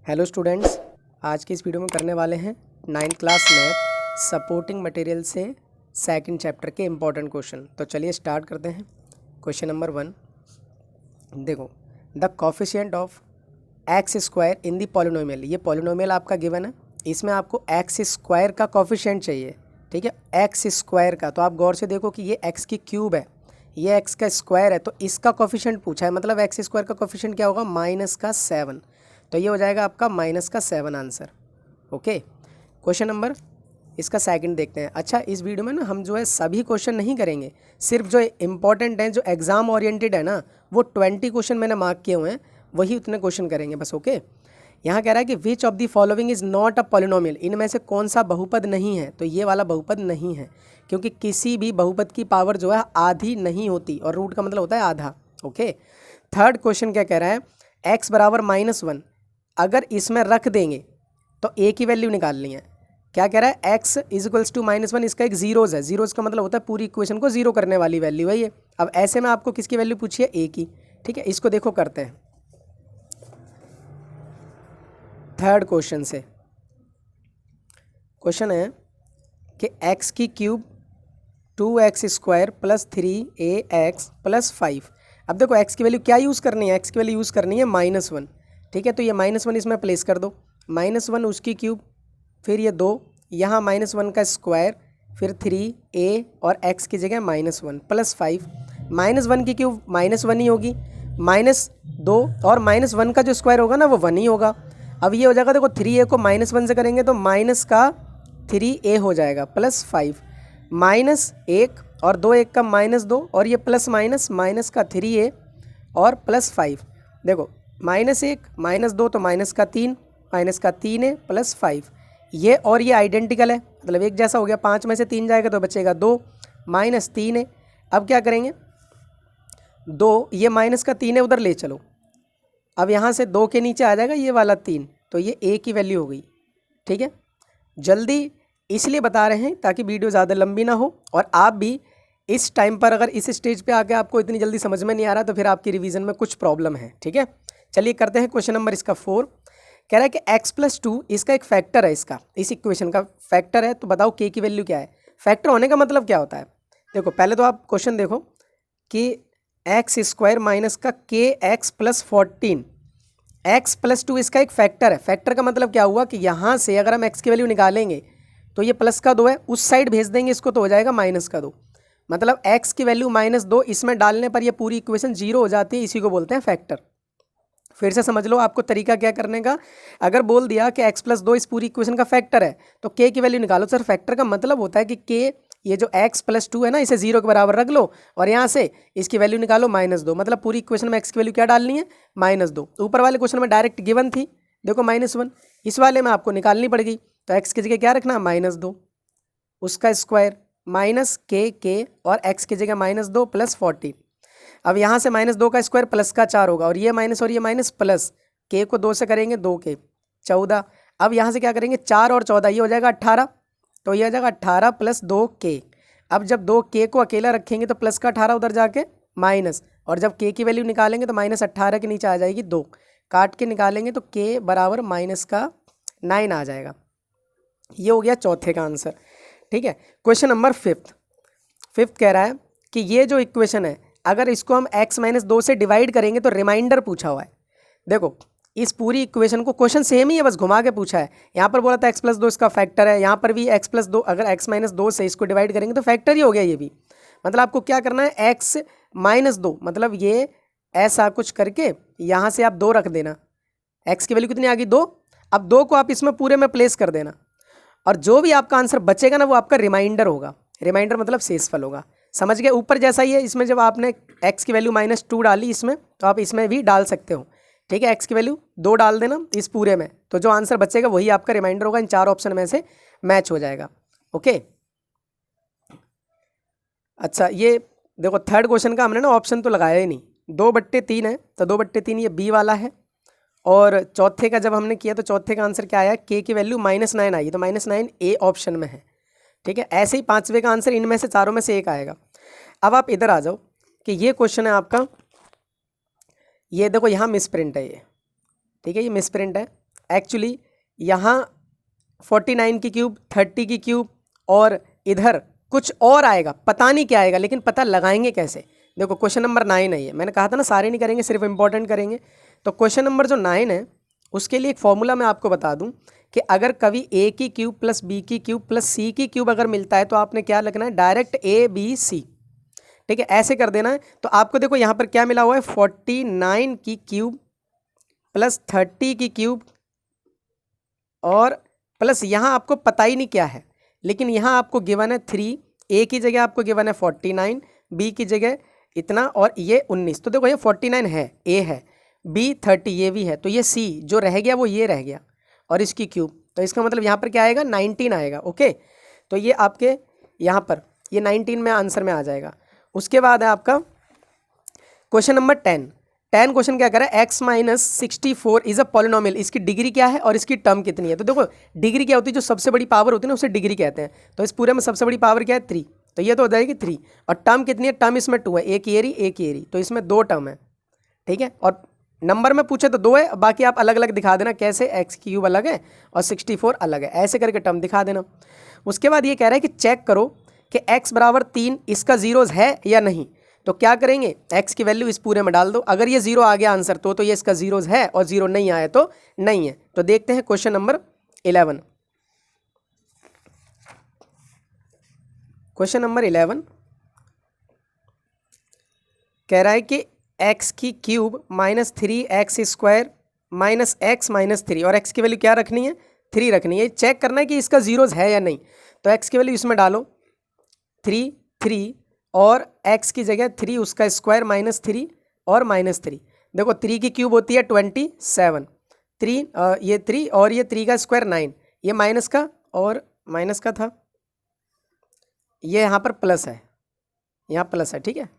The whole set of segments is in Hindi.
हेलो स्टूडेंट्स, आज की इस वीडियो में करने वाले हैं 9th class math supporting material से सेकंड चैप्टर के इम्पोर्टेंट क्वेश्चन। तो चलिए स्टार्ट करते हैं। क्वेश्चन नंबर 1 देखो, the coefficient of x square in the polynomial. ये पॉलिनोमियल आपका गिवन है, इसमें आपको एक्स स्क्वायर का कोफिशिएंट चाहिए। ठीक है, एक्स स्क्वायर का। तो आप गौर से देखो कि ये एक्स की क्यूब है, ये एक्स का स्क्वायर है, तो इसका कोफिशिएंट पूछा है, मतलब एक्स स्क्वायर का कोफिशिएंट क्या होगा, -7। तो ये हो जाएगा आपका -7 आंसर। ओके, क्वेश्चन नंबर इसका सेकंड देखते हैं। अच्छा, इस वीडियो में ना हम जो है सभी क्वेश्चन नहीं करेंगे, सिर्फ जो इंपॉर्टेंट हैं, जो एग्जाम ओरिएंटेड है ना, वो 20 क्वेश्चन मैंने मार्क किए हुए हैं, वही उतने क्वेश्चन करेंगे बस। ओके, यहाँ कह रहा है कि which of the following is not a polynomial. इनमें से कौन सा बहुपद नहीं है, तो ये वाला बहुपद नहीं है, क्योंकि किसी भी बहुपद की पावर जो है आधी नहीं होती, और रूट का मतलब होता है आधा। ओके, थर्ड क्वेश्चन क्या कह रहा है, x बराबर -1 अगर इसमें रख देंगे तो a की वैल्यू निकालनी है। क्या कह रहा है, x इज टू -1, इसका एक जीरोज है, जीरोज का मतलब होता है पूरी इक्वेशन को जीरो करने वाली वैल्यू है ये। अब ऐसे में आपको किसकी वैल्यू पूछी है, a की। ठीक है, इसको देखो करते हैं थर्ड क्वेश्चन से। क्वेश्चन है कि x की क्यूब 2x² + 3ax + 5। अब देखो x की वैल्यू क्या यूज़ करनी है, x की वैल्यू यूज़ करनी है -1। ठीक है, तो ये -1 इसमें प्लेस कर दो, -1 उसकी क्यूब, फिर ये 2, यहाँ -1 का स्क्वायर, फिर 3a और x की जगह -1 + 5। -1 की क्यूब -1 ही होगी, -2 और -1 का जो स्क्वायर होगा ना वो 1 ही होगा। अब ये हो जाएगा, देखो 3a को -1 से करेंगे तो माइनस का 3a हो जाएगा +5, -1 और 2 1 का -2 और ये प्लस माइनस का 3a और +5। देखो -1 -2 तो माइनस का 3a +5, ये और ये आइडेंटिकल है, मतलब एक जैसा हो गया। 5 में से 3 जाएगा तो बचेगा 2 -3a। अब क्या करेंगे, 2 ये माइनस का 3a उधर ले चलो, अब यहाँ से 2 के नीचे आ जाएगा ये वाला 3, तो ये a की वैल्यू हो गई। ठीक है, जल्दी इसलिए बता रहे हैं ताकि वीडियो ज़्यादा लंबी ना हो, और आप भी इस टाइम पर अगर इस स्टेज पे आके आपको इतनी जल्दी समझ में नहीं आ रहा तो फिर आपकी रिवीजन में कुछ प्रॉब्लम है। ठीक है, चलिए करते हैं क्वेश्चन नंबर इसका 4। कह रहा है कि x + 2 इसका एक फैक्टर है, इसका इस इक्वेशन का फैक्टर है, तो बताओ k की वैल्यू क्या है। फैक्टर होने का मतलब क्या होता है, देखो पहले तो आप क्वेश्चन देखो कि x² माइनस का kx + 14, x + 2 इसका एक फैक्टर है। फैक्टर का मतलब क्या हुआ कि यहाँ से अगर हम x की वैल्यू निकालेंगे तो ये प्लस का 2 है, उस साइड भेज देंगे इसको तो हो जाएगा -2, मतलब x की वैल्यू -2 इसमें डालने पर ये पूरी इक्वेशन जीरो हो जाती है, इसी को बोलते हैं फैक्टर। फिर से समझ लो आपको तरीका क्या करने का। अगर बोल दिया कि x + 2 इस पूरी इक्वेशन का फैक्टर है तो k की वैल्यू निकालो। सर फैक्टर का मतलब होता है कि k, ये जो x + 2 है ना, इसे 0 के बराबर रख लो और यहाँ से इसकी वैल्यू निकालो -2, मतलब पूरी इक्वेशन में x की वैल्यू क्या डालनी है, -2। ऊपर वाले क्वेश्चन में डायरेक्ट गिवन थी, देखो -1, इस वाले में आपको निकालनी पड़ गई, तो x की जगह क्या रखना, -2 उसका स्क्वायर -k और x की जगह -2 + 14। अब यहाँ से -2 का स्क्वायर प्लस का 4 होगा, और ये माइनस प्लस, k को 2 से करेंगे 2k 14। अब यहाँ से क्या करेंगे, 4 और 14 ये हो जाएगा 18, तो ये हो जाएगा 18 + 2k। अब जब 2k को अकेला रखेंगे तो प्लस का 18 उधर जाके माइनस, और जब k की वैल्यू निकालेंगे तो -18 के नीचे आ जाएगी 2, काट के निकालेंगे तो k बराबर -9 आ जाएगा। ये हो गया चौथे का आंसर। ठीक है, क्वेश्चन नंबर 5 कह रहा है कि ये जो इक्वेशन है अगर इसको हम x - 2 से डिवाइड करेंगे तो रिमाइंडर पूछा हुआ है। देखो इस पूरी इक्वेशन को क्वेश्चन सेम ही है, बस घुमा के पूछा है। यहाँ पर बोला था x + 2 इसका फैक्टर है, यहाँ पर भी x + 2, अगर x - 2 से इसको डिवाइड करेंगे तो फैक्टर ही हो गया ये भी। मतलब आपको क्या करना है, x - 2, मतलब ये ऐसा कुछ करके यहाँ से आप 2 रख देना, x की वैल्यू कितनी आ गई, 2। अब 2 को आप इसमें पूरे में प्लेस कर देना, और जो भी आपका आंसर बचेगा ना वो आपका रिमाइंडर होगा। रिमाइंडर मतलब शेषफल होगा, समझ गए। ऊपर जैसा ही है, इसमें जब आपने x की वैल्यू -2 डाली इसमें, तो आप इसमें भी डाल सकते हो। ठीक है, x की वैल्यू 2 डाल देना इस पूरे में, तो जो आंसर बचेगा वही आपका रिमाइंडर होगा, इन 4 ऑप्शन में से मैच हो जाएगा। ओके, अच्छा ये देखो थर्ड क्वेश्चन का हमने ना ऑप्शन तो लगाया ही नहीं, 2/3 है, तो 2/3 ये बी वाला है, और चौथे का जब हमने किया तो चौथे का आंसर क्या आया, k की वैल्यू -9 आई, तो -9 ए ऑप्शन में है। ठीक है, ऐसे ही पांचवे का आंसर इनमें से चारों में से एक आएगा। अब आप इधर आ जाओ कि ये क्वेश्चन है आपका, ये देखो यहाँ मिस प्रिंट है ये। ठीक है, ये मिस प्रिंट है, एक्चुअली यहाँ 49 की क्यूब, 30 की क्यूब और इधर कुछ और आएगा, पता नहीं क्या आएगा, लेकिन पता लगाएंगे कैसे। देखो क्वेश्चन नंबर 9 है ये, मैंने कहा था ना सारे नहीं करेंगे, सिर्फ इंपॉर्टेंट करेंगे। तो क्वेश्चन नंबर जो 9 है उसके लिए एक फॉर्मूला मैं आपको बता दूं कि अगर कभी ए की क्यूब प्लस बी की क्यूब प्लस सी की क्यूब अगर मिलता है तो आपने क्या लिखना है, डायरेक्ट ए बी सी, ठीक है, ऐसे कर देना है। तो आपको देखो यहाँ पर क्या मिला हुआ है, 49 की क्यूब प्लस 30 की क्यूब और प्लस यहाँ आपको पता ही नहीं क्या है, लेकिन यहाँ आपको गिवन है 3, ए की जगह आपको गिवन है 49, बी की जगह इतना और ये 19। तो देखो ये 49 है, ए है, बी 30 ये भी है, तो ये सी जो रह गया वो ये रह गया और इसकी क्यूब, तो इसका मतलब यहाँ पर क्या आएगा, 19 आएगा। ओके, तो ये आपके यहाँ पर ये 19 में आंसर में आ जाएगा। उसके बाद है आपका क्वेश्चन नंबर 10 क्वेश्चन क्या कर रहा है, x minus 64 is a polynomial, इसकी डिग्री क्या है और इसकी टर्म कितनी है। तो देखो डिग्री क्या होती है, जो सबसे बड़ी पावर होती है ना उसे डिग्री कहते हैं। तो इस पूरे में सबसे बड़ी पावर क्या है, 3, तो ये तो हो जाएगी 3, और टर्म कितनी है, टर्म इसमें 2 है, एक ये रही एक ये रही, तो इसमें 2 टर्म है, ठीक है। और नंबर में पूछे तो 2 है, बाकी आप अलग अलग दिखा देना, कैसे, एक्स क्यूब अलग है और 64 अलग है, ऐसे करके टर्म दिखा देना। उसके बाद ये कह रहा है कि चेक करो कि x बराबर 3 इसका जीरोज है या नहीं। तो क्या करेंगे, x की वैल्यू इस पूरे में डाल दो, अगर ये 0 आ गया आंसर तो ये इसका जीरोज है, और 0 नहीं आया तो नहीं है। तो देखते हैं क्वेश्चन नंबर 11। क्वेश्चन नंबर 11 कह रहा है कि x की cube minus 3x square minus x minus 3, और x की वैल्यू क्या रखनी है, 3 रखनी है। चेक करना है कि इसका जीरोज है या नहीं। तो x की वैल्यू इसमें डालो 3 3 और x की जगह 3 उसका स्क्वायर माइनस 3 और माइनस 3। देखो 3 की क्यूब होती है 27, 3 ये 3 और ये 3 का स्क्वायर 9, ये माइनस का और माइनस का था, ये यहाँ पर प्लस है, यहाँ प्लस है, ठीक है,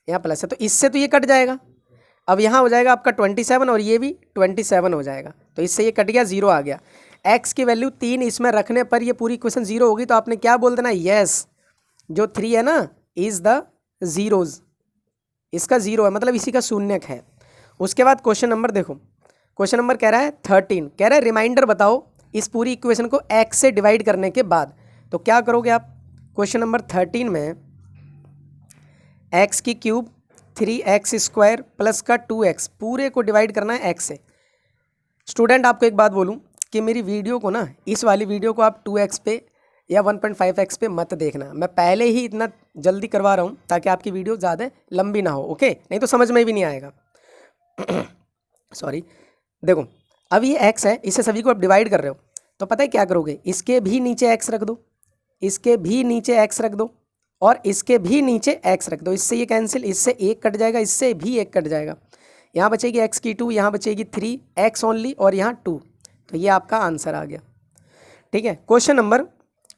यहाँ प्लस है, तो इससे तो ये कट जाएगा। अब यहाँ हो जाएगा आपका 27 और ये भी 27 हो जाएगा, तो इससे ये कट गया, 0 आ गया। x की वैल्यू 3 इसमें रखने पर ये पूरी क्वेश्चन 0 होगी, तो आपने क्या बोल देना, यस जो 3 है ना इज द जीरोज, इसका 0 है, मतलब इसी का शून्यक है। उसके बाद क्वेश्चन नंबर देखो, क्वेश्चन नंबर कह रहा है 13, कह रहा है रिमाइंडर बताओ इस पूरी इक्वेशन को x से डिवाइड करने के बाद। तो क्या करोगे आप, क्वेश्चन नंबर 13 में x की क्यूब 3x स्क्वायर प्लस का 2x पूरे को डिवाइड करना है x से। स्टूडेंट आपको एक बात बोलूं कि मेरी वीडियो को ना, इस वाली वीडियो को आप 2x पे या 1.5x पे मत देखना, मैं पहले ही इतना जल्दी करवा रहा हूँ ताकि आपकी वीडियो ज़्यादा लंबी ना हो, ओके, नहीं तो समझ में भी नहीं आएगा। सॉरी, देखो अब ये x है, इसे सभी को आप डिवाइड कर रहे हो, तो पता है क्या करोगे, इसके भी नीचे x रख दो, इसके भी नीचे x रख दो और इसके भी नीचे x रख दो, इससे ये कैंसिल, इससे 1 कट जाएगा, इससे भी 1 कट जाएगा, यहाँ बचेगी x की 2, यहाँ बचेगी 3x ओनली और यहाँ 2, तो ये आपका आंसर आ गया, ठीक है। क्वेश्चन नंबर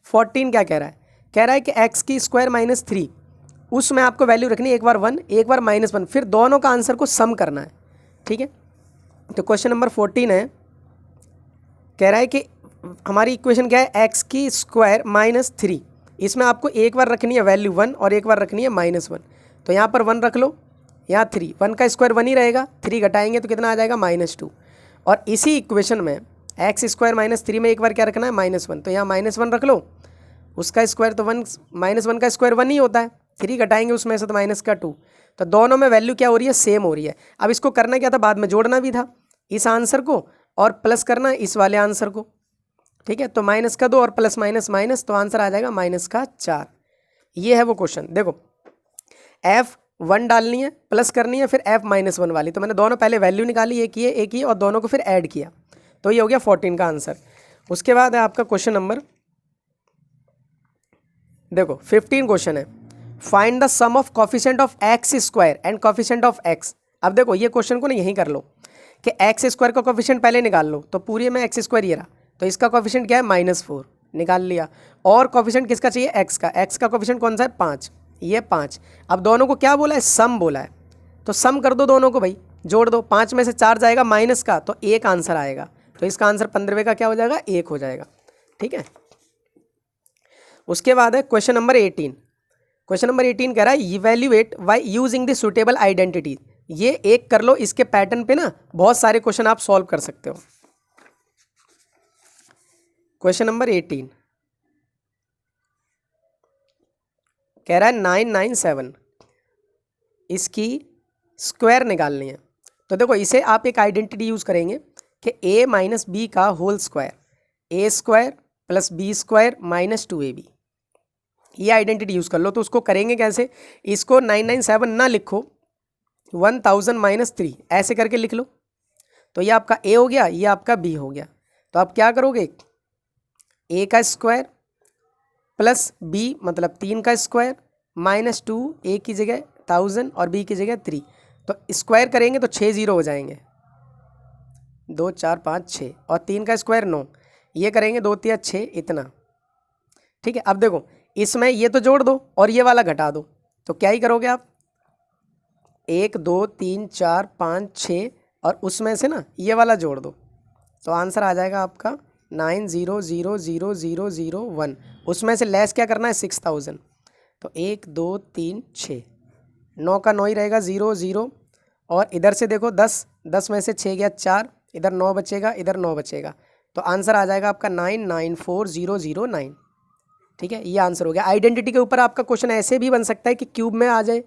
14 क्या कह रहा है, कह रहा है कि x की स्क्वायर माइनस 3 उसमें आपको वैल्यू रखनी है, एक बार 1 एक बार -1, फिर दोनों का आंसर को सम करना है, ठीक है। तो क्वेश्चन नंबर 14 है, कह रहा है कि हमारी इक्वेशन क्या है, x की स्क्वायर माइनस 3, इसमें आपको एक बार रखनी है वैल्यू 1 और एक बार रखनी है -1। तो यहाँ पर 1 रख लो, यहाँ 3, 1 का स्क्वायर 1 ही रहेगा, 3 घटाएंगे तो कितना आ जाएगा, -2। और इसी इक्वेशन में x स्क्वायर माइनस 3 में एक बार क्या रखना है, -1, तो यहाँ -1 रख लो, उसका स्क्वायर तो 1 -1 का स्क्वायर 1 ही होता है, 3 घटाएंगे उसमें से तो -2, तो दोनों में वैल्यू क्या हो रही है, सेम हो रही है। अब इसको करना क्या था, बाद में जोड़ना भी था इस आंसर को और प्लस करना इस वाले आंसर को, ठीक है। तो -2 और प्लस माइनस माइनस, तो आंसर आ जाएगा -4। ये है वो क्वेश्चन। देखो f1 डालनी है, प्लस करनी है, फिर f-1 वाली, तो मैंने दोनों पहले वैल्यू निकाली, एक ये और दोनों को फिर ऐड किया, तो ये हो गया 14 का आंसर। उसके बाद है आपका क्वेश्चन नंबर, देखो 15 क्वेश्चन है, find the sum of coefficient of x square and coefficient of x। अब देखो ये क्वेश्चन को ना यहीं कर लो कि x स्क्वायर का कोफिशिएंट पहले निकाल लो, तो पूरे में x स्क्वायर ये रहा, तो इसका कोफिशिएंट क्या है, -4 निकाल लिया, और कोफिशिएंट किसका चाहिए, x का कोफिशिएंट कौन सा है, 5, ये 5। अब दोनों को क्या बोला है, सम बोला है, तो सम कर दो दोनों को भाई, जोड़ दो, 5 में से 4 जाएगा माइनस का, तो 1 आंसर आएगा, तो इसका आंसर 15वें का क्या हो जाएगा, 1 हो जाएगा, ठीक है। उसके बाद है क्वेश्चन नंबर 18। क्वेश्चन नंबर 18 कह रहा है evaluate by using the suitable identity. ये एक कर लो, इसके पैटर्न पे ना बहुत सारे क्वेश्चन आप सॉल्व कर सकते हो। क्वेश्चन नंबर 18 कह रहा है 997 इसकी स्क्वायर निकालनी है। तो देखो इसे आप एक आइडेंटिटी यूज़ करेंगे कि a माइनस बी का whole square, A square plus B square minus 2ab, ये आइडेंटिटी यूज़ कर लो। तो उसको करेंगे कैसे, इसको 997 ना लिखो, 1000 माइनस 3 ऐसे करके लिख लो। तो ये आपका a हो गया, ये आपका b हो गया। तो आप क्या करोगे, a का स्क्वायर प्लस b मतलब 3 का स्क्वायर माइनस 2, a की जगह 1000 और b की जगह 3। तो स्क्वायर करेंगे तो 6 जीरो हो जाएंगे, 2 4 5 6, और 3 का स्क्वायर 9, ये करेंगे 2 3 6 इतना। ठीक है, अब देखो इसमें ये तो जोड़ दो और ये वाला घटा दो। तो क्या ही करोगे आप, 1 2 3 4 5 6 और उसमें से ना ये वाला जोड़ दो। तो आंसर आ जाएगा आपका 90000001। उसमें से लेस क्या करना है, 6000। तो 1 2 3 6, 9 का 9 ही रहेगा, 0 0, और इधर से देखो 10, 10 में से 6 गया 4, इधर 9 बचेगा, इधर 9 बचेगा। तो आंसर आ जाएगा आपका 994009। ठीक है, ये आंसर हो गया। आइडेंटिटी के ऊपर आपका क्वेश्चन ऐसे भी बन सकता है कि क्यूब में आ जाए,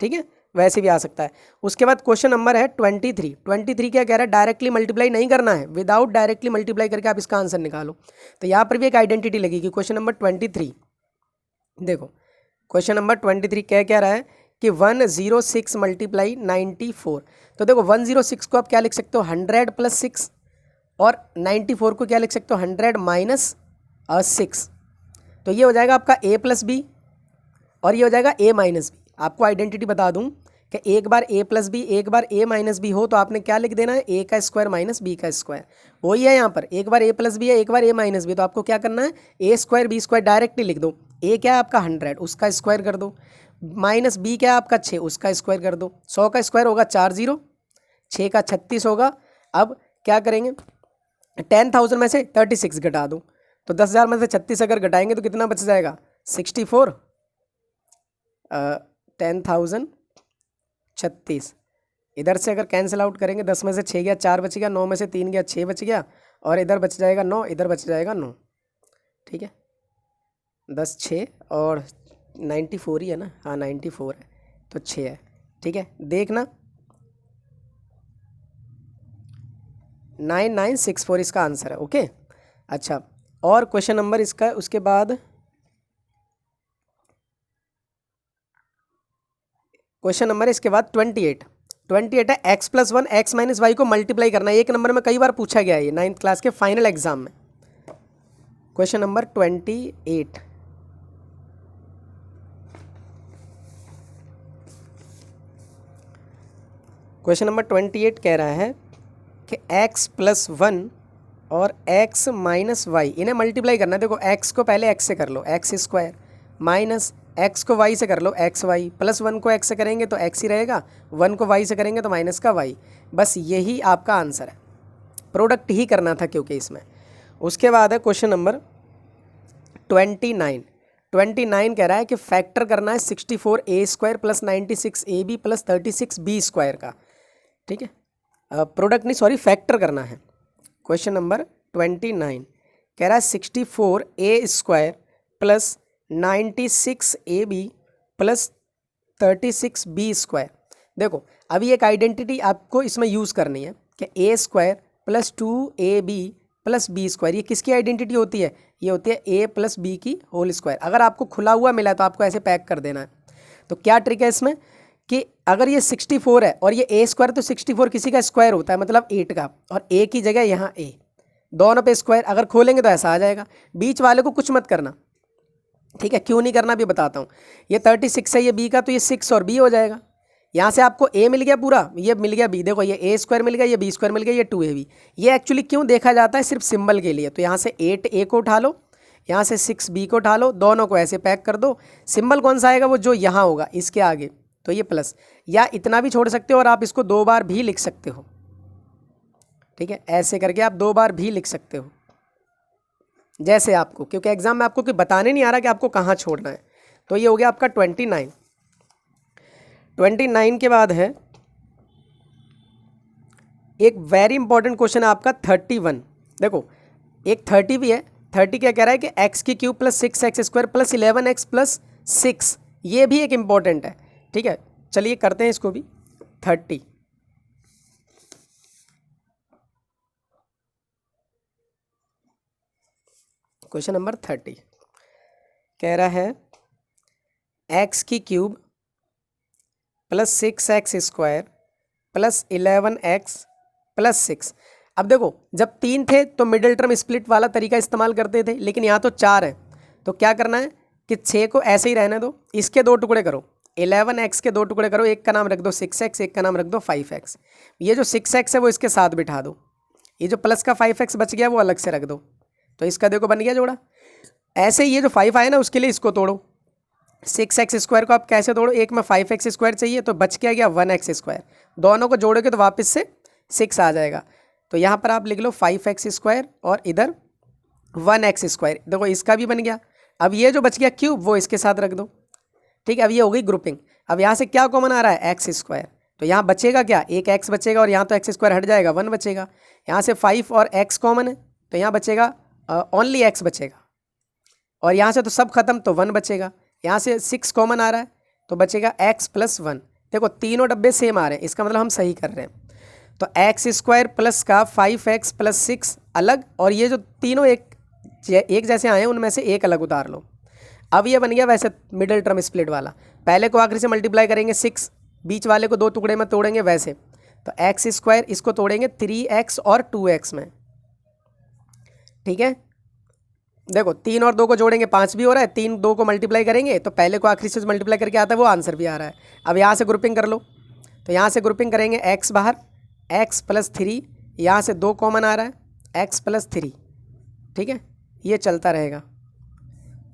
ठीक है, वैसे भी आ सकता है। उसके बाद क्वेश्चन नंबर है 23। 23 क्या कह रहा है, डायरेक्टली मल्टीप्लाई नहीं करना है, विदाउट डायरेक्टली मल्टीप्लाई करके आप इसका आंसर निकालो। तो यहाँ पर भी एक आइडेंटिटी लगेगी। क्वेश्चन नंबर 23 देखो, क्वेश्चन नंबर 23 क्या कह रहा है कि 106 मल्टीप्लाई 94। तो देखो 106 को आप क्या लिख सकते हो, 100 प्लस 6, और 94 को क्या लिख सकते हो, 100 माइनस 6। तो ये हो जाएगा आपका a प्लस बी और ये हो जाएगा a माइनस बी। आपको आइडेंटिटी बता दूं कि एक बार a प्लस बी एक बार a माइनस बी हो तो आपने क्या लिख देना है, a का स्क्वायर माइनस b का स्क्वायर। वही है यहाँ पर, एक बार a प्लस बी है एक बार a माइनस बी, तो आपको क्या करना है, a square b square directly लिख दो। a क्या है आपका 100, उसका स्क्वायर कर दो, माइनस b क्या है आपका 6, उसका स्क्वायर कर दो। 100 का स्क्वायर होगा 4 0, 6 का 36 होगा। अब क्या करेंगे, 10,000 में से 36 घटा दो। तो 10,000 में से 36 अगर घटाएंगे तो कितना बच जाएगा, 64। 10,036 इधर से अगर कैंसिल आउट करेंगे, 10 में से 6 गया 4 बच गया, 9 में से 3 गया 6 बच गया, और इधर बच जाएगा 9, इधर बच जाएगा 9। ठीक है, 10 6 और 94 ही है ना, हाँ 94 है तो 6 है। ठीक है, देखना 9964 इसका आंसर है। ओके, अच्छा, और क्वेश्चन नंबर इसका, उसके बाद क्वेश्चन नंबर इसके बाद 28 है, x plus 1 x minus Y को मल्टीप्लाई करना है। एक नंबर में कई बार पूछा गया है ये 9th क्लास के फाइनल एग्जाम में। क्वेश्चन नंबर 28, क्वेश्चन नंबर 28 कह रहा है कि x प्लस 1 और x माइनस वाई इन्हें मल्टीप्लाई करना है। देखो x को पहले x से कर लो, एक्स स्क्वायर, माइनस x को y से कर लो, एक्स वाई, प्लस 1 को x से करेंगे तो x ही रहेगा, 1 को y से करेंगे तो माइनस का y। बस यही आपका आंसर है, प्रोडक्ट ही करना था क्योंकि इसमें। उसके बाद है क्वेश्चन नंबर 29 कह रहा है कि फैक्टर करना है 64a square plus 96ab plus 36b square का। ठीक है, प्रोडक्ट नहीं सॉरी फैक्टर करना है। क्वेश्चन नंबर 29 कह रहा है 64a square plus 96ab plus 36b square. देखो अभी एक आइडेंटिटी आपको इसमें यूज़ करनी है कि a square plus 2ab plus B square, ये किसकी आइडेंटिटी होती है, ये होती है a प्लस बी की होल स्क्वायर। अगर आपको खुला हुआ मिला तो आपको ऐसे पैक कर देना है। तो क्या ट्रिक है इसमें कि अगर ये 64 है और ये a स्क्वायर, तो 64 किसी का स्क्वायर होता है मतलब 8 का, और a की जगह यहाँ a, दोनों पे स्क्वायर अगर खोलेंगे तो ऐसा आ जाएगा। बीच वाले को कुछ मत करना, ठीक है, क्यों नहीं करना भी बताता हूँ। ये 36 है ये b का, तो ये 6 और b हो जाएगा। यहाँ से आपको a मिल गया पूरा, ये मिल गया b, देखो ये a स्क्वायर मिल गया, ये b स्क्वायर मिल गया, ये 2ab। ये एक्चुअली क्यों देखा जाता है, सिर्फ सिंबल के लिए। तो यहाँ से 8a को उठा लो, यहाँ से 6b को उठा लो, दोनों को ऐसे पैक कर दो। सिंबल कौन सा आएगा, वो जो यहाँ होगा इसके आगे, तो ये प्लस, या इतना भी छोड़ सकते हो और आप इसको 2 बार भी लिख सकते हो। ठीक है, ऐसे करके आप 2 बार भी लिख सकते हो जैसे आपको, क्योंकि एग्जाम में आपको कोई बताने नहीं आ रहा कि आपको कहाँ छोड़ना है। तो ये हो गया आपका 29 के बाद है एक वेरी इंपॉर्टेंट क्वेश्चन है आपका 31। देखो एक 30 भी है 30 क्या कह रहा है कि एक्स की cube plus 6x² plus 11x plus 6, ये भी एक इम्पॉर्टेंट है। ठीक है, चलिए करते हैं इसको भी। 30 क्वेश्चन नंबर 30 कह रहा है एक्स की cube plus 6x² plus 11x plus 6। अब देखो जब 3 थे तो मिडिल टर्म स्प्लिट वाला तरीका इस्तेमाल करते थे, लेकिन यहाँ तो 4 है, तो क्या करना है कि 6 को ऐसे ही रहने दो, इसके 2 टुकड़े करो, 11x के 2 टुकड़े करो, एक का नाम रख दो 6x, एक का नाम रख दो 5x। ये जो 6x है वो इसके साथ बिठा दो, ये जो प्लस का 5x बच गया वो अलग से रख दो, तो इसका देखो बन गया जोड़ा। ऐसे ही ये जो 5 आए ना उसके लिए इसको तोड़ो, 6x² को आप कैसे तोड़ो, एक में 5x² चाहिए तो बच क्या गया 1x², दोनों को जोड़ोगे तो वापस से 6 आ जाएगा। तो यहाँ पर आप लिख लो 5x² और इधर 1x², देखो इसका भी बन गया। अब ये जो बच गया क्यूब वो इसके साथ रख दो। ठीक है, अब ये हो गई ग्रुपिंग। अब यहाँ से क्या कॉमन आ रहा है x², तो यहाँ बचेगा क्या, एक x बचेगा और यहाँ तो x² हट जाएगा 1 बचेगा। यहाँ से 5 और x कॉमन है तो यहाँ बचेगा ओनली x बचेगा, और यहाँ से तो सब खत्म तो 1 बचेगा। यहाँ से 6 कॉमन आ रहा है तो बचेगा x प्लस 1। देखो तीनों डब्बे सेम आ रहे हैं, इसका मतलब हम सही कर रहे हैं। तो x² प्लस का 5x प्लस 6 अलग, और ये जो तीनों एक जैसे आए हैं उनमें से एक अलग उतार लो। अब ये बन गया वैसे मिडिल टर्म स्प्लिट वाला, पहले को आखिरी से मल्टीप्लाई करेंगे 6, बीच वाले को 2 टुकड़े में तोड़ेंगे वैसे, तो x² इसको तोड़ेंगे 3x और 2x में। ठीक है, देखो 3 और 2 को जोड़ेंगे 5 भी हो रहा है, 3 2 को मल्टीप्लाई करेंगे तो पहले को आखिरी से मल्टीप्लाई करके आता है वो आंसर भी आ रहा है। अब यहाँ से ग्रुपिंग कर लो, तो यहाँ से ग्रुपिंग करेंगे x बाहर, x प्लस 3, यहाँ से 2 कॉमन आ रहा है x प्लस 3। ठीक है, ये चलता रहेगा।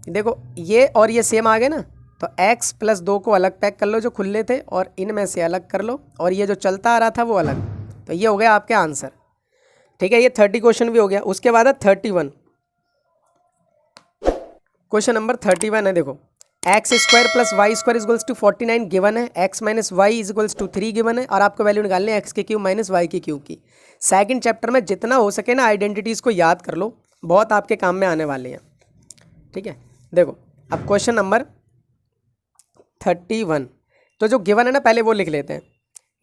देखो ये और ये सेम आ गए ना, तो x प्लस 2 को अलग पैक कर लो जो खुले थे, और इनमें से अलग कर लो, और ये जो चलता आ रहा था वो अलग, तो ये हो गया आपके आंसर। ठीक है, ये 30 क्वेश्चन भी हो गया। उसके बाद है 31, क्वेश्चन नंबर 31 है। देखो x² plus y² equals to 49 given है, x minus Y equals to 3 given है, और आपको वैल्यू निकालनी है x के क्यूब माइनस वाई के क्यूब की। सेकंड चैप्टर में जितना हो सके ना आइडेंटिटीज़ को याद कर लो, बहुत आपके काम में आने वाले हैं। ठीक है, देखो अब क्वेश्चन नंबर 31, तो जो गिवन है ना पहले वो लिख लेते हैं।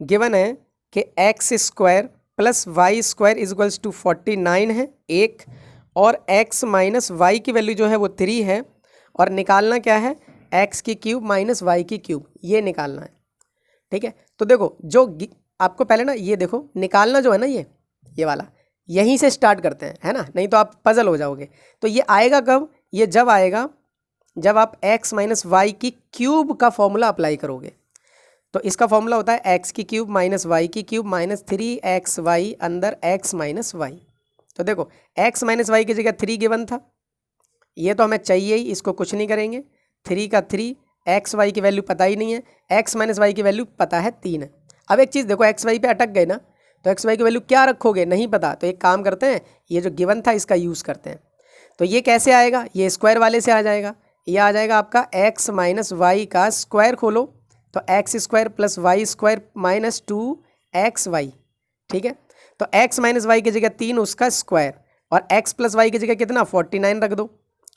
गिवन है कि x² plus y² equals to 49 है एक, और x माइनस वाई की वैल्यू जो है वो 3 है, और निकालना क्या है x की क्यूब माइनस वाई की क्यूब, ये निकालना है। ठीक है, तो देखो जो आपको पहले ना ये देखो निकालना जो है ना ये वाला यहीं से स्टार्ट करते हैं, है ना, नहीं तो आप पजल हो जाओगे। तो ये आएगा कब, ये जब आएगा जब आप x माइनस वाई की क्यूब का फॉर्मूला अप्लाई करोगे। तो इसका फॉर्मूला होता है x की क्यूब माइनस वाई की क्यूब माइनस 3xy अंदर x माइनस वाई। तो देखो x माइनस वाई की जगह 3 गिवन था, ये तो हमें चाहिए ही, इसको कुछ नहीं करेंगे। 3 का 3, एक्स वाई की वैल्यू पता ही नहीं है, x माइनस वाई की वैल्यू पता है 3 है। अब एक चीज़ देखो एक्स वाई पे अटक गए ना, तो एक्स वाई की वैल्यू क्या रखोगे नहीं पता, तो एक काम करते हैं ये जो गिवन था इसका यूज़ करते हैं। तो ये कैसे आएगा, ये स्क्वायर वाले से आ जाएगा, ये आ जाएगा आपका x माइनस वाई का स्क्वायर खोलो, तो x² plus y² minus 2xy। ठीक है, तो x माइनस वाई की जगह 3 उसका स्क्वायर, और x प्लस वाई की जगह कितना 49 रख दो,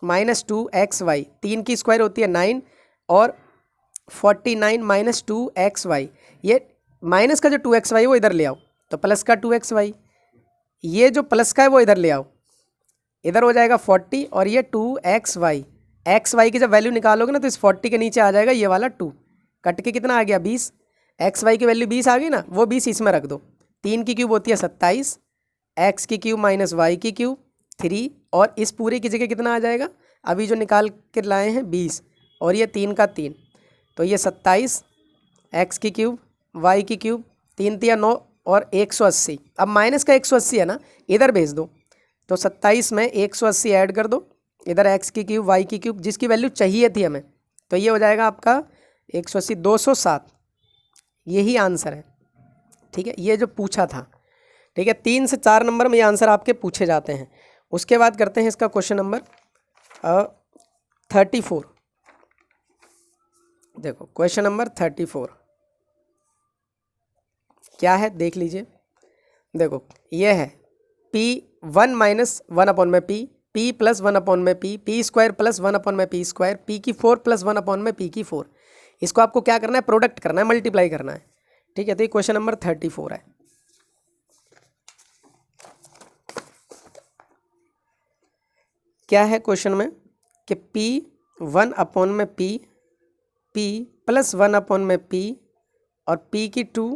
माइनस 2xy, 3 की स्क्वायर होती है 9, और 49 माइनस 2xy, ये माइनस का जो 2xy वो इधर ले आओ, तो प्लस का 2xy, ये जो प्लस का है वो इधर ले आओ, इधर हो जाएगा 40, और ये 2xy, xy की जब वैल्यू निकालोगे ना तो इस 40 के नीचे आ जाएगा ये वाला 2, कट के कितना आ गया 20, xy की वैल्यू 20 आ गई ना, वो 20 इसमें रख दो। 3 की क्यूब होती है 27, x की क्यूब माइनस वाई की क्यूब 3, और इस पूरे की जगह कितना आ जाएगा, अभी जो निकाल के लाए हैं 20, और ये 3 का 3, तो ये 27, x की क्यूब y की क्यूब 3 3 9, और 180। अब माइनस का 180 है ना, इधर भेज दो, तो 27 में 180 ऐड कर दो, इधर x की क्यूब y की क्यूब जिसकी वैल्यू चाहिए थी हमें, तो ये हो जाएगा आपका 180 207, यही आंसर है। ठीक है, ये जो पूछा था। ठीक है, 3 से 4 नंबर में ये आंसर आपके पूछे जाते हैं। उसके बाद करते हैं इसका क्वेश्चन नंबर 34। देखो क्वेश्चन नंबर 34 क्या है देख लीजिए। देखो ये है P 1 माइनस 1 अपॉन में P पी प्लस 1 में पी स्क्वायर प्लस 1 में पी स्क्वायर, पी की 4 प्लस 1 में पी की 4। इसको आपको क्या करना है, प्रोडक्ट करना है, मल्टीप्लाई करना है। ठीक है, तो ये क्वेश्चन नंबर 34 है। क्या है क्वेश्चन में कि पी 1 में पी प्लस 1 में पी और पी की 2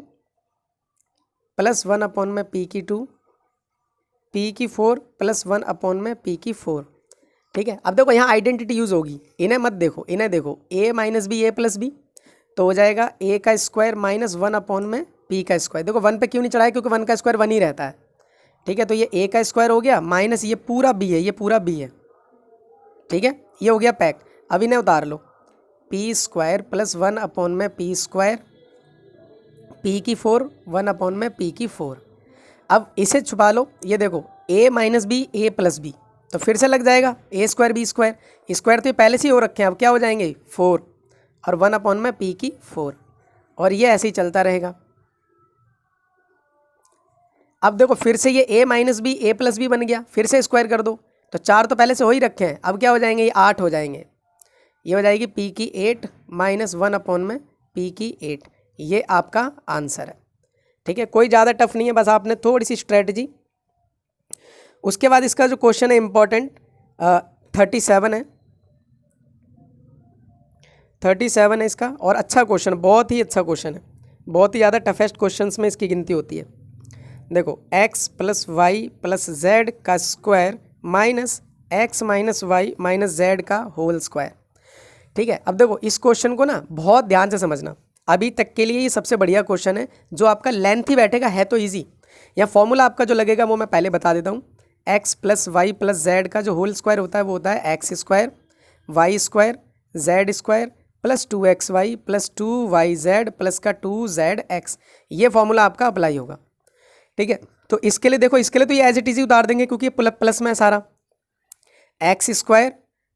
प्लस 1 में पी की 2, पी की 4 प्लस 1 में पी की 4। ठीक है, अब देखो यहाँ आइडेंटिटी यूज होगी, इन्हें मत देखो, इन्हें देखो, a minus B A plus B, तो हो जाएगा a का स्क्वायर माइनस 1 में p का स्क्वायर। देखो 1 पे क्यों नहीं चढ़ाया, क्योंकि 1 का स्क्वायर 1 ही रहता है। ठीक है, तो ये a का स्क्वायर हो गया माइनस ये पूरा b है, ये पूरा b है। ठीक है, ये हो गया पैक। अब इन्हें उतार लो, पी स्क्वायर प्लस 1 में पी स्क्वायर, पी की 4 1 में पी की 4। अब इसे छुपा लो, ये देखो a minus B A plus B, तो फिर से लग जाएगा a square B square, square तो ये पहले से ही हो रखे हैं, अब क्या हो जाएंगे 4 और 1 में पी की 4, और ये ऐसे ही चलता रहेगा। अब देखो फिर से ये a minus B A plus B बन गया, फिर से स्क्वायर कर दो, तो 4 तो पहले से हो ही रखे हैं, अब क्या हो जाएंगे, ये 8 हो जाएंगे। ये हो जाएगी पी की 8 माइनस 1 में पी की 8। ये आपका आंसर है। ठीक है, कोई ज़्यादा टफ नहीं है, बस आपने थोड़ी सी स्ट्रेटजी। उसके बाद इसका जो क्वेश्चन है इंपॉर्टेंट 37 है, 37 है इसका, और अच्छा क्वेश्चन, बहुत ही अच्छा क्वेश्चन है, बहुत ही ज़्यादा टफेस्ट क्वेश्चंस में इसकी गिनती होती है। देखो x plus Y plus Z का square minus X minus Y minus Z का होल स्क्वायर। ठीक है, अब देखो इस क्वेश्चन को ना बहुत ध्यान से समझना, अभी तक के लिए ये सबसे बढ़िया क्वेश्चन है, जो आपका लेंथ ही बैठेगा, है तो ईजी। या फॉर्मूला आपका जो लगेगा वो मैं पहले बता देता हूँ। X plus Y plus Z का जो होल स्क्वायर होता है वो होता है X square Y square Z square plus 2xy plus 2yz plus का 2zx। ये फॉर्मूला आपका अप्लाई होगा। ठीक है, तो इसके लिए देखो, इसके लिए तो ये एज इट इज उतार देंगे, क्योंकि ये प्लस में है सारा। X square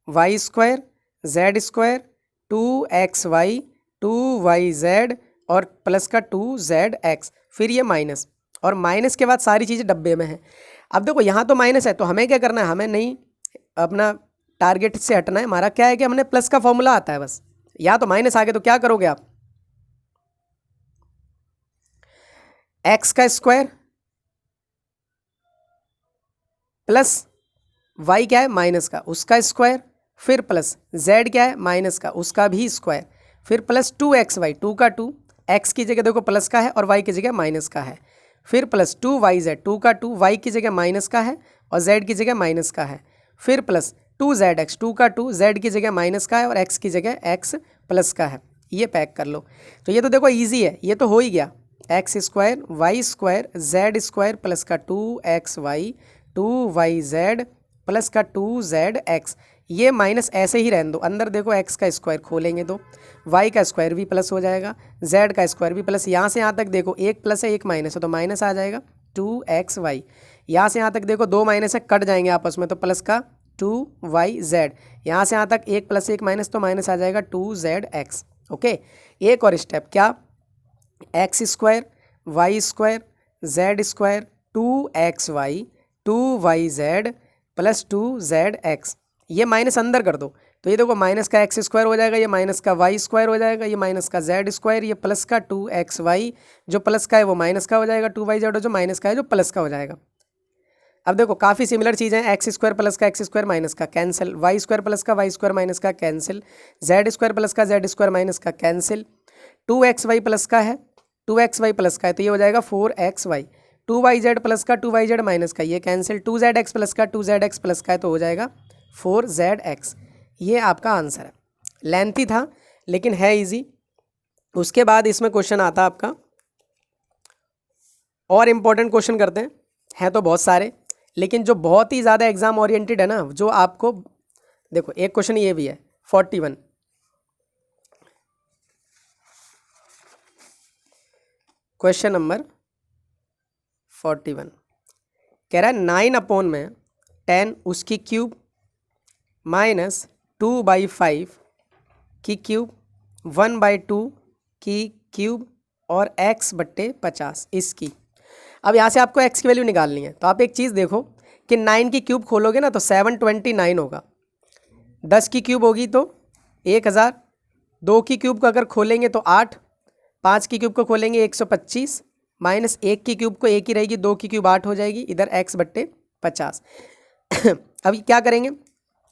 Y square Z square 2xy 2yz और प्लस का 2zx, फिर ये माइनस, और माइनस के बाद सारी चीज़ें डब्बे में है। अब देखो यहाँ तो माइनस है, तो हमें क्या करना है, हमें नहीं अपना टारगेट से हटना है। हमारा क्या है कि हमने प्लस का फॉर्मूला आता है बस, या तो माइनस आ गया तो क्या करोगे आप, एक्स का स्क्वायर प्लस वाई क्या है माइनस का, उसका स्क्वायर, फिर प्लस जेड क्या है माइनस का, उसका भी स्क्वायर, फिर प्लस 2xy 2 का 2, एक्स की जगह देखो प्लस का है और वाई की जगह माइनस का है, फिर प्लस 2yz 2 का 2, वाई की जगह माइनस का है और जेड की जगह माइनस का है, फिर प्लस 2zx 2 का 2, जेड की जगह माइनस का है और एक्स की जगह एक्स प्लस का है। ये पैक कर लो। तो ये तो देखो इजी है, ये तो हो ही गया, X square Y square Z square plus का 2xy 2yz प्लस का 2zx। ये माइनस ऐसे ही रहने दो, अंदर देखो एक्स का स्क्वायर खोलेंगे तो वाई का स्क्वायर भी प्लस हो जाएगा, जेड का स्क्वायर भी प्लस, यहाँ से यहाँ तक देखो एक प्लस है एक माइनस है तो माइनस आ जाएगा 2xy, यहाँ से यहाँ तक देखो दो माइनस है कट जाएंगे आपस में तो प्लस का 2yz, यहाँ से यहाँ तक एक प्लस एक माइनस तो माइनस आ जाएगा 2zx। ओके, एक और स्टेप, क्या, X square Y square Z square 2xy 2yz plus 2zx। ये माइनस अंदर कर दो तो ये देखो माइनस का एक्स स्क्वायर हो जाएगा, ये माइनस का वाई स्क्वायर हो जाएगा, ये माइनस का जेड स्क्वायर, ये प्लस का 2xy, जो प्लस का है वो माइनस का हो जाएगा 2yz, और जो माइनस का है जो प्लस का हो जाएगा। अब देखो काफ़ी सिमिलर चीज़ें हैं, एक्स स्क्वायर प्लस का एक्स स्क्वायर माइनस का कैंसिल, वाई स्क्वायर प्लस का वाई स्क्वायर माइनस का कैंसिल, जेड स्क्वायर प्लस का जेड स्क्वायर माइनस का कैंसिल, 2xy प्लस का है 2xy प्लस का है तो ये हो जाएगा 4xy, 2yz प्लस का 2yz माइनस का ये कैंसिल, 2zx प्लस का 2zx प्लस का है तो हो जाएगा 4zx। ये आपका आंसर है। लेंथी था लेकिन है इजी। उसके बाद इसमें क्वेश्चन आता है आपका, और इम्पोर्टेंट क्वेश्चन करते हैं तो बहुत सारे, लेकिन जो बहुत ही ज़्यादा एग्जाम ओरिएंटेड है ना, जो आपको देखो एक क्वेश्चन ये भी है 41, क्वेश्चन नंबर 41 कह रहा है 9/10 उसकी क्यूब माइनस 2/5 की क्यूब 1/2 की क्यूब और x/50 इसकी। अब यहाँ से आपको x की वैल्यू निकालनी है, तो आप एक चीज़ देखो कि 9 की क्यूब खोलोगे ना तो 729 होगा, 10 की क्यूब होगी तो 1000, 2 की क्यूब को अगर खोलेंगे तो 8, 5 की क्यूब को खोलेंगे 125, माइनस 1 की क्यूब को 1 ही रहेगी, 2 की क्यूब 8 हो जाएगी, इधर x/50। अभी क्या करेंगे,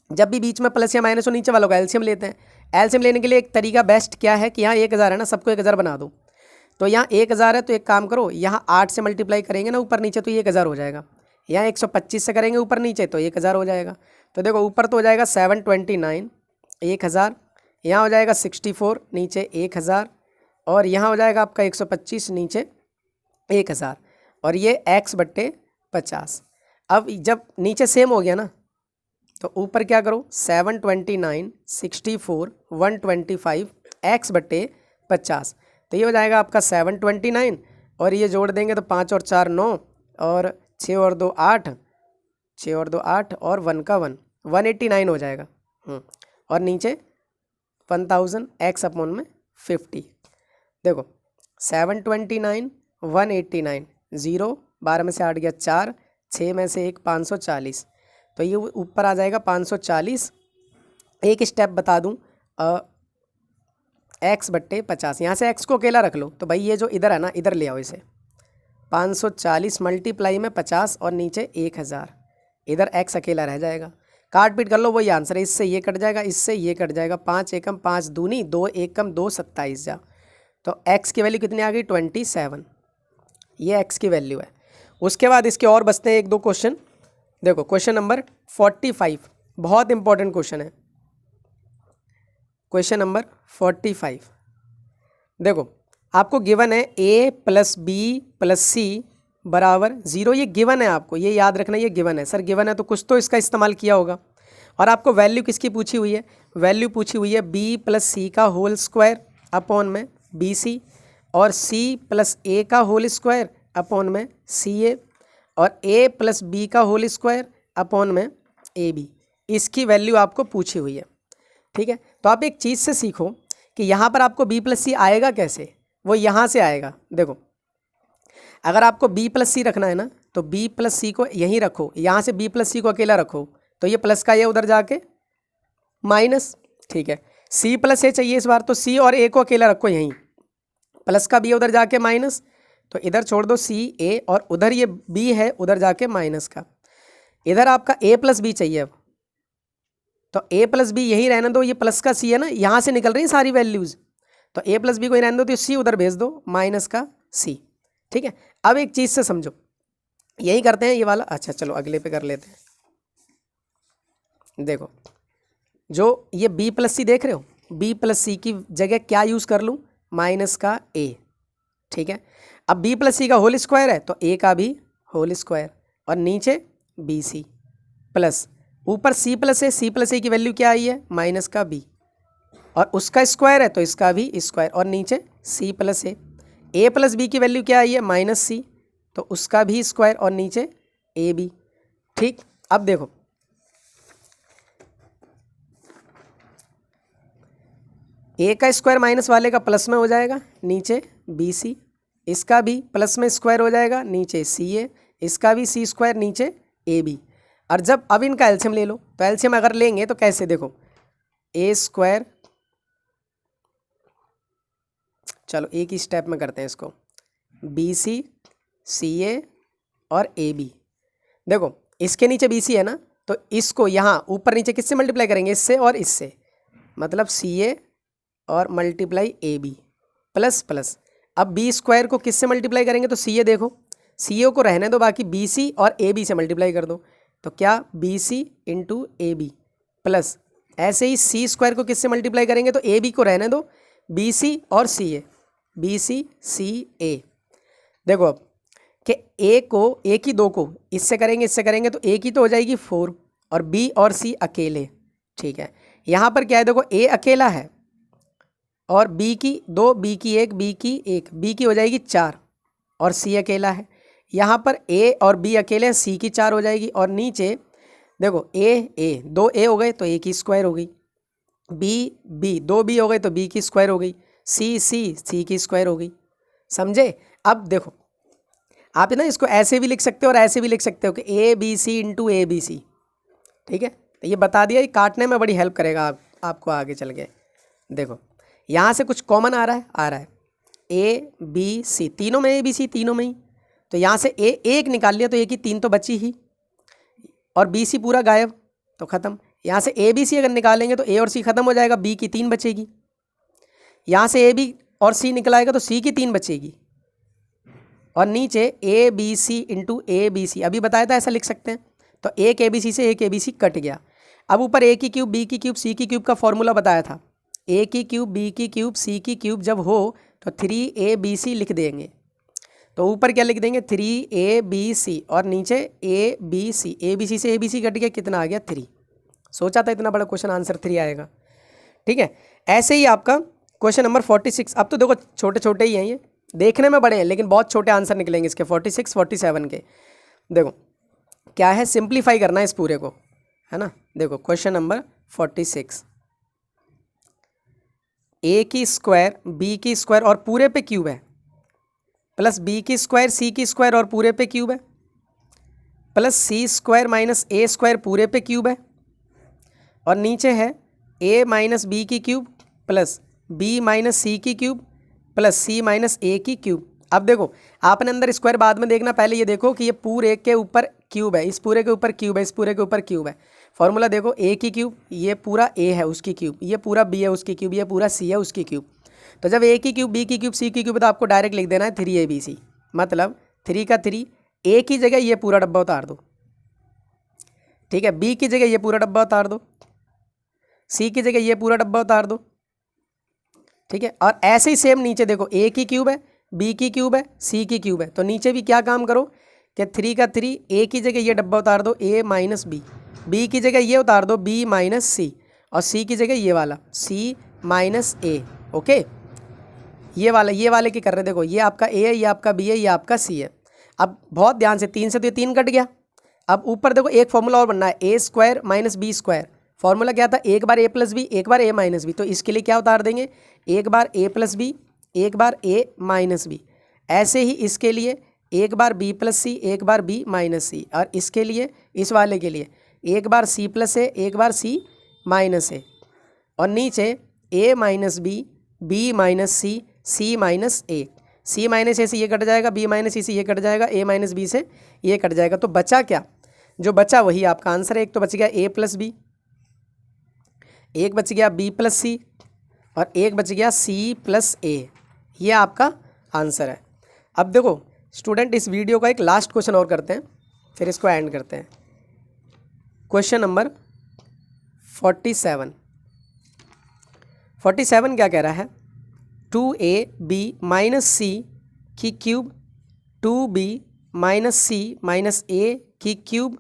जब भी बीच में प्लस या माइनस हो नीचे वालों का एलसीएम लेते हैं। एलसीएम लेने के लिए एक तरीका बेस्ट क्या है कि यहाँ 1000 है ना, सबको 1000 बना दो। तो यहाँ 1000 है तो एक काम करो, यहाँ 8 से मल्टीप्लाई करेंगे ना ऊपर नीचे तो 1000 हो जाएगा, यहाँ 125 से करेंगे ऊपर नीचे तो 1000 हो जाएगा। तो देखो ऊपर तो हो जाएगा 729 1000, यहाँ हो जाएगा 64 नीचे 1000, और यहाँ हो जाएगा आपका 125 नीचे 1000, और ये x/50। अब जब नीचे सेम हो गया ना तो ऊपर क्या करो, 729 64 125 x/50। तो ये हो जाएगा आपका 729, और ये जोड़ देंगे तो 5 और 4 9, और 6 और 2 8, 6 और 2 8, और 1 का 1 189 हो जाएगा। और नीचे 1000 x/50। देखो 729 189 0, 12 में से 8 गया 4, 6 में से 1 540, तो ये ऊपर आ जाएगा 540। एक स्टेप बता दूं, x/50, यहाँ से x को अकेला रख लो, तो भाई ये जो इधर है ना इधर ले आओ इसे, 540 मल्टीप्लाई में 50 और नीचे 1000, इधर x अकेला रह जाएगा, काट पीट कर लो वही आंसर है, इससे ये कट जाएगा, इससे ये कट जाएगा, 5 एकम 5 दूनी 2 एकम 2 27 जा, तो x की वैल्यू कितनी आ गई 27, ये x की वैल्यू है। उसके बाद इसके और बचते हैं 1-2 क्वेश्चन। देखो क्वेश्चन नंबर 45, बहुत इंपॉर्टेंट क्वेश्चन है, क्वेश्चन नंबर 45। देखो आपको गिवन है a + b + c = 0, ये गिवन है, आपको ये याद रखना, ये गिवन है। सर गिवन है तो कुछ तो इसका इस्तेमाल किया होगा, और आपको वैल्यू किसकी पूछी हुई है, वैल्यू पूछी हुई है b + c का होल स्क्वायर अपॉन में bc, और c + a का होल स्क्वायर अपॉन में ca, और a + b का होल स्क्वायर अपॉन में ab, इसकी वैल्यू आपको पूछी हुई है। ठीक है, तो आप एक चीज़ से सीखो कि यहाँ पर आपको b + c आएगा कैसे, वो यहाँ से आएगा। देखो अगर आपको b + c रखना है ना तो b + c को यहीं रखो, यहाँ से b + c को अकेला रखो, तो ये प्लस का ये उधर जाके माइनस। ठीक है, c + a चाहिए इस बार, तो c और a को अकेला रखो यहीं, प्लस का b उधर जाके माइनस, तो इधर छोड़ दो c a, और उधर ये b है उधर जाके माइनस का, इधर आपका a + b चाहिए। अब तो a + b यही रहने दो, ये प्लस का c है ना, यहाँ से निकल रही है सारी वैल्यूज़, तो a + b को ही रहने दो, तो c उधर भेज दो माइनस का c। ठीक है, अब एक चीज़ से समझो, यही करते हैं ये वाला। अच्छा चलो अगले पे कर लेते हैं। देखो जो ये b + c देख रहे हो, b + c की जगह क्या यूज़ कर लूँ, माइनस का a। ठीक है, अब b + c का होल स्क्वायर है तो a का भी होल स्क्वायर, और नीचे bc प्लस ऊपर c + a की वैल्यू क्या आई है, माइनस का b, और उसका स्क्वायर है तो इसका भी स्क्वायर, और नीचे c + a + b की वैल्यू क्या आई है, -c, तो उसका भी स्क्वायर, और नीचे ab। ठीक, अब देखो a का स्क्वायर माइनस वाले का प्लस में हो जाएगा, नीचे bc, इसका भी प्लस में स्क्वायर हो जाएगा, नीचे ca, इसका भी c², नीचे ab। और जब अब इनका एलसीएम ले लो, तो एलसीएम अगर लेंगे तो कैसे, देखो a², चलो एक ही स्टेप में करते हैं इसको, bc ca और ab। देखो इसके नीचे bc है ना, तो इसको यहाँ ऊपर नीचे किससे मल्टीप्लाई करेंगे, इससे और इससे, मतलब ca और मल्टीप्लाई ab प्लस प्लस। अब b² को किससे मल्टीप्लाई करेंगे, तो ca, देखो ca को रहने दो, बाकी bc और ab से मल्टीप्लाई कर दो, तो क्या bc × ab प्लस, ऐसे ही c² को किससे मल्टीप्लाई करेंगे, तो ab को रहने दो, bc और ca, bc ca। देखो अब कि a को, a की 2 को इससे करेंगे तो a की तो हो जाएगी 4, और b और c अकेले। ठीक है, यहाँ पर क्या है, देखो a अकेला है, और b की 2, b की 1, b की 1, b की हो जाएगी 4, और c अकेला है। यहाँ पर a और b अकेले हैं, c की 4 हो जाएगी, और नीचे देखो a 2 a हो गए तो a की स्क्वायर हो गई, b 2 b हो गए तो b की स्क्वायर हो गई, c की स्क्वायर हो गई। समझे? अब देखो आप ना इसको ऐसे भी लिख सकते हो और ऐसे भी लिख सकते हो कि A B C into A B C, ठीक है। तो ये बता दिया, ये काटने में बड़ी हेल्प करेगा आपको आगे चल के। देखो यहाँ से कुछ कॉमन आ रहा है ए बी सी, तीनों में ए बी सी, तीनों में ही। तो यहाँ से ए एक निकाल लिया तो ए की 3 तो बची ही, और बी सी पूरा गायब, तो ख़त्म। यहाँ से ए बी सी अगर निकालेंगे तो ए और सी खत्म हो जाएगा, बी की 3 बचेगी। यहाँ से ए बी और सी निकलाएगा तो सी की 3 बचेगी, और नीचे A B C into A B C, अभी बताया था ऐसा लिख सकते हैं। तो एक ए बी सी से एक ए बी सी कट गया। अब ऊपर ए की क्यूब बी की क्यूब सी की क्यूब का फॉर्मूला बताया था, ए की क्यूब बी की क्यूब सी की क्यूब जब हो तो 3abc लिख देंगे। तो ऊपर क्या लिख देंगे 3abc, और नीचे abc, abc से abc कट गया, कितना आ गया 3। सोचा था इतना बड़ा क्वेश्चन आंसर 3 आएगा, ठीक है। ऐसे ही आपका क्वेश्चन नंबर 46, अब तो देखो छोटे छोटे ही हैं, ये देखने में बड़े हैं लेकिन बहुत छोटे आंसर निकलेंगे इसके 46 47 के। देखो क्या है, सिंप्लीफाई करना है इस पूरे को, है ना। देखो क्वेश्चन नंबर 46, ए की स्क्वायर बी की स्क्वायर और पूरे पे क्यूब है, प्लस बी की स्क्वायर सी की स्क्वायर और पूरे पे क्यूब है, प्लस सी स्क्वायर माइनस ए स्क्वायर पूरे पे क्यूब है, और नीचे है ए माइनस बी की क्यूब प्लस बी माइनस सी की क्यूब प्लस सी माइनस ए की क्यूब। अब देखो आपने अंदर स्क्वायर बाद में देखना, पहले ये देखो कि ये पूरे के ऊपर क्यूब है, इस पूरे के ऊपर क्यूब है, इस पूरे के ऊपर क्यूब है। फॉर्मूला देखो ए की क्यूब, ये पूरा ए है उसकी क्यूब, ये पूरा बी है उसकी क्यूब, ये पूरा सी है उसकी क्यूब। तो जब ए की क्यूब बी की क्यूब सी की क्यूब तो आपको डायरेक्ट लिख देना है 3abc, मतलब 3 का 3, ए की जगह ये पूरा डब्बा उतार दो, ठीक है, बी की जगह ये पूरा डब्बा उतार दो, सी की जगह ये पूरा डब्बा उतार दो, ठीक है। और ऐसे ही सेम नीचे देखो ए की क्यूब है, बी की क्यूब है, सी की क्यूब है, तो नीचे भी क्या काम करो कि 3 का 3, ए की जगह ये डब्बा उतार दो ए माइनस बी, बी की जगह ये उतार दो बी माइनस सी, और सी की जगह ये वाला सी माइनस ए। ओके, ये वाले की कर रहे, देखो ये आपका ए है, ये आपका बी है, ये आपका सी है। अब बहुत ध्यान से 3 से तो ये 3 कट गया। अब ऊपर देखो एक फॉर्मूला और बनना है, A square minus B square. Formula क्या था, एक बार ए प्लस बी, एक बार ए माइनस बी। तो इसके लिए क्या उतार देंगे, एक बार ए प्लस बी, एक बार ए माइनस बी। ऐसे ही इसके लिए एक बार बी प्लस सी, एक बार बी माइनस सी, और इसके लिए इस वाले के लिए एक बार सी प्लस ए, एक बार सी माइनस ए, और नीचे ए माइनस बी, बी माइनस सी, सी माइनस ए। सी माइनस ए से ये कट जाएगा, बी माइनस सी से ये कट जाएगा, ए माइनस बी से ये कट जाएगा। तो बचा क्या, जो बचा वही आपका आंसर है। एक तो बच गया ए प्लस बी, एक बच गया बी प्लस सी, और एक बच गया सी प्लस ए। ये आपका आंसर है। अब देखो स्टूडेंट, इस वीडियो का एक लास्ट क्वेश्चन और करते हैं, फिर इसको एंड करते हैं। क्वेश्चन नंबर 47 क्या कह रहा है, 2ab माइनस सी की क्यूब 2b माइनस सी माइनस ए की क्यूब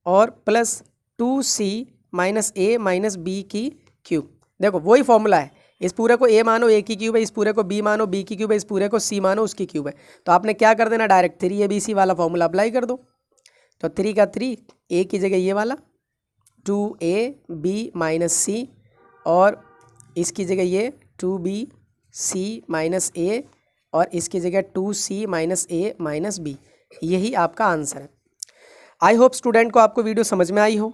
और प्लस 2c माइनस ए माइनस बी की क्यूब। देखो वही फॉर्मूला है, इस पूरे को a मानो a की क्यूब है, इस पूरे को b मानो b की क्यूब है, इस पूरे को c मानो उसकी क्यूब है। तो आपने क्या कर देना, डायरेक्ट 3abc वाला फॉर्मूला अप्लाई कर दो। तो 3 का 3, a की जगह ये वाला 2ab माइनस सी, और इसकी जगह ये 2bc माइनस ए, और इसकी जगह 2c माइनस ए माइनस बी। यही आपका आंसर है। आई होप स्टूडेंट को आपको वीडियो समझ में आई हो।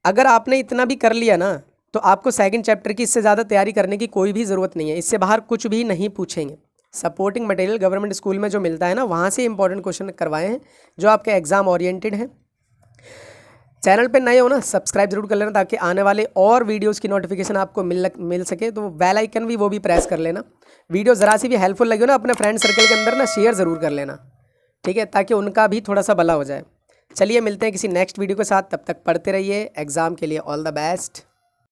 अगर आपने इतना भी कर लिया ना, तो आपको सेकंड चैप्टर की इससे ज़्यादा तैयारी करने की कोई भी ज़रूरत नहीं है। इससे बाहर कुछ भी नहीं पूछेंगे। सपोर्टिंग मटेरियल गवर्नमेंट स्कूल में जो मिलता है ना, वहाँ से इंपॉर्टेंट क्वेश्चन करवाए हैं जो आपके एग्ज़ाम ओरिएंटेड हैं। चैनल पे नए हो ना, सब्सक्राइब जरूर कर लेना ताकि आने वाले और वीडियोस की नोटिफिकेशन आपको मिल सके। तो बेल आइकन भी वो भी प्रेस कर लेना। वीडियो ज़रा सी भी हेल्पफुल लगी हो ना, अपने फ्रेंड सर्कल के अंदर ना शेयर ज़रूर कर लेना, ठीक है, ताकि उनका भी थोड़ा सा भला हो जाए। चलिए मिलते हैं किसी नेक्स्ट वीडियो के साथ, तब तक पढ़ते रहिए। एग्ज़ाम के लिए ऑल द बेस्ट।